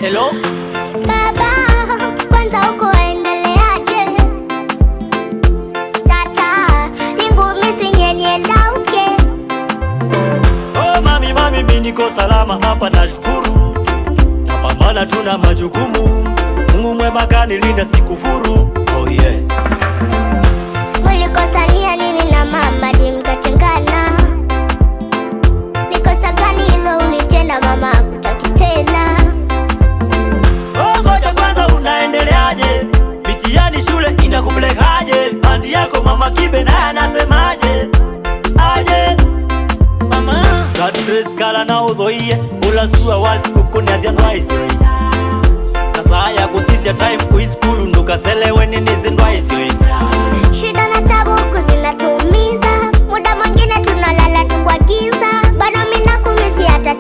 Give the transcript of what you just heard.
Hello? Baba, kwanza uko waendeleaje? Tata, ningumi sinyenye lauke. Oh mami, mimi niko salama hapa nashukuru. Napambana tuna majukumu. Mungu mwema kanilinda sikufuru. Oh yes. Mulikosania nini na mama di mkachangana? Nikosa gani ilo ulitenda mama kutaki tena? Oh ngoja kwanza unaendeleaje? Mitihani shule inakupelekaje? Bandi yako mama Kibe naye anasemaje? Aje mama Katres kala na udhoie ulasua wazi kukuniazia ndwaisi kasaya kusisia time uiskulu ndukaselewe nini zindwaisi Shida na tabu zinatuumiza, muda mwingine tunalala tu kwa giza.